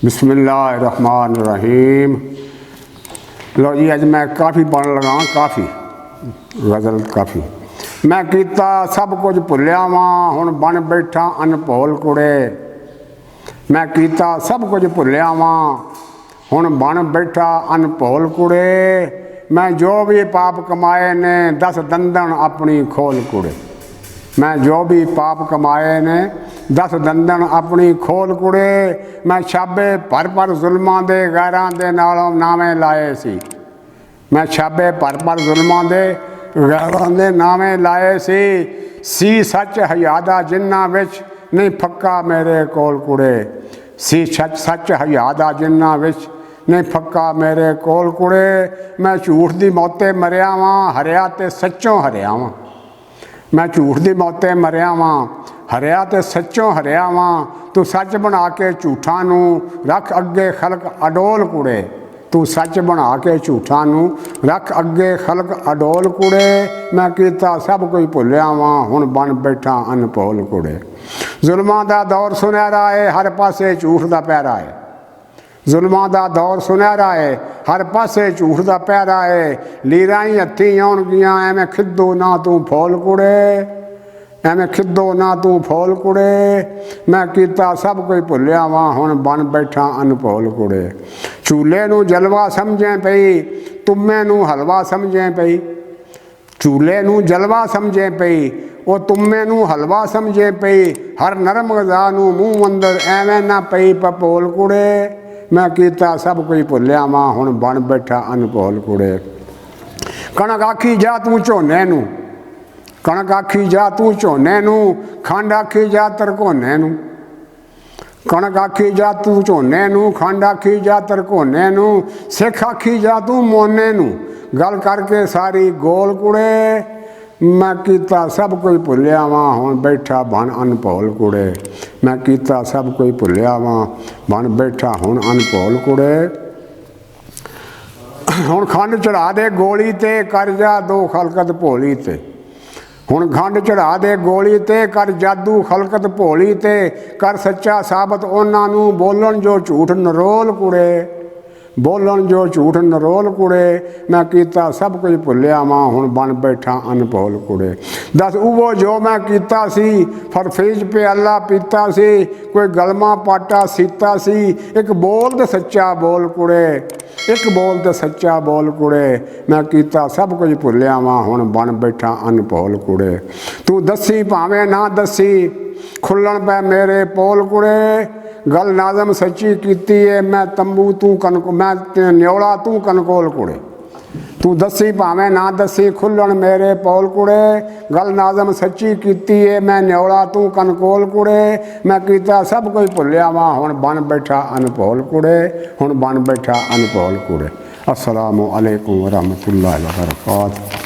बिस्मिल्लाहिर्रहमानिर्रहीम। लो जी, अज मैं काफ़ी पढ़न लगा, काफ़ी गज़ल काफ़ी। मैं कीता सब कुछ भुलिया वां, हुण बन बैठा अनभोल कुड़े। मैं कीता सब कुछ भुलिया वां, हुण बन बैठा अनभोल कुड़े। मैं जो भी पाप कमाए ने 10 दंदन अपनी खोल कुड़े। मैं जो भी पाप कमाए ने 10 दंदन अपनी खोल कुड़े। मैं छाबे भर भर जुल्मां दे गैरां दे नालों नावे लाए सी। मैं छाबे भर भर जुल्मां दे गैरां दे नावे लाए सी सच हयादा जिन्ना विच नहीं फक्का मेरे कोल कुड़े। सी सच हयादा जिन्ना विच नहीं फक्का मेरे कोल कुड़े। मैं झूठ दी मौते मरिया वां, हरिया ते सच्चों हरिया वां। मैं झूठ दी मौते मरिया वां, हरिया ते सच्चों हरिया वां। तू सच बना के झूठा नू रख अगे खलक अडोल कुड़े। तू सच बना के झूठा नू रख अगे खलक अडोल कुड़े। मैं कीता सब कुछ भुलिया वां, हुण बन बैठा अनभोल कुड़े। जुल्मां दा दौर सुनहरा है, हर पासे झूठ दा पैरा है। जुल्मां दा दौर सुनहरा है, हर पासे झूठ दा पैरा है। लीरां ही हत्थी आउणगियां, एवें खिद्दो ना तू फौल कुड़े। एवें खिद्दो ना तू फौल कुड़े। मैं कीता सब कुछ भुलिया वां, हुण बन बैठा अनभोल कुड़े। चूल्हे नू जलवा समझे पई, तुम्मे नू हलवा समझे पई। चूल्हे नू जलवा समझे पई, वो तुम्मे नू हलवा समझे पई। हर नरम गज़ा नू मूँह अंदर एवें ना पई पपोल कुड़े। मैं कीता सब कुछ भुलिया वां, हुण बन बैठा अनभोल कुड़े। कणक आखी जा तू झोने नू, कणक आखी जा तू झोने नू। खंड आखी जा तरकोने नू। कणक आखी जा तू झोने नू, खंड आखी जा तरकोने नू। सिख आखी जा तू मोने नू, गल करके सारी गोल कुड़े। मैं कीता सब कुछ भुलिया वां, हुण बैठा बन अनभोल कुड़े। मैं कीता सब कुछ भुलिया वां, बन बैठा हुण अनभोल कुड़े। हुण खंड चढ़ा दे गोली ते, कर जा दो खलकत भोली ते। हुण खंड चढ़ा दे गोली ते, कर जादू खलकत भोली ते। कर सच्चा साबत उन्हां नूं, बोलन जो झूठ नरोल कुड़े। बोलन जो झूठ नरोल कुड़े। मैं कीता सब कुछ भुलिया वां, हुण बन बैठा अनभोल कुड़े। दस उवो जो मैं कीता सी, फरफीज प्याला पीता सी। कोई गलमा पाटा सीता सी, एक बोल ते सच्चा बोल कुड़े। एक बोल ते सच्चा बोल कुड़े। मैं कीता सब कुछ भुलिया वां, हुण बन बैठा अनभोल कुड़े। तू दसी भावें ना दसी, खुल्लण पै मेरे पोल कुड़े। गल नाज़म सच्ची कीती है, मैं तंबू तू कनको, मैं न्योला तू कनकोल कुड़े। तू दसी भावें ना दसी, खुल्लण मेरे पोल कुड़े। गल नाज़म सच्ची कीती है, मैं न्योला तू कनकोल कुड़े। मैं कीता सब कुछ भुलिया वां, हुण बन बैठा अनभोल कुड़े। हुण बन बैठा अनभोल कुड़े। अस्सलामु अलैकुम वरहमतुल्लाहि वबरकातुहू।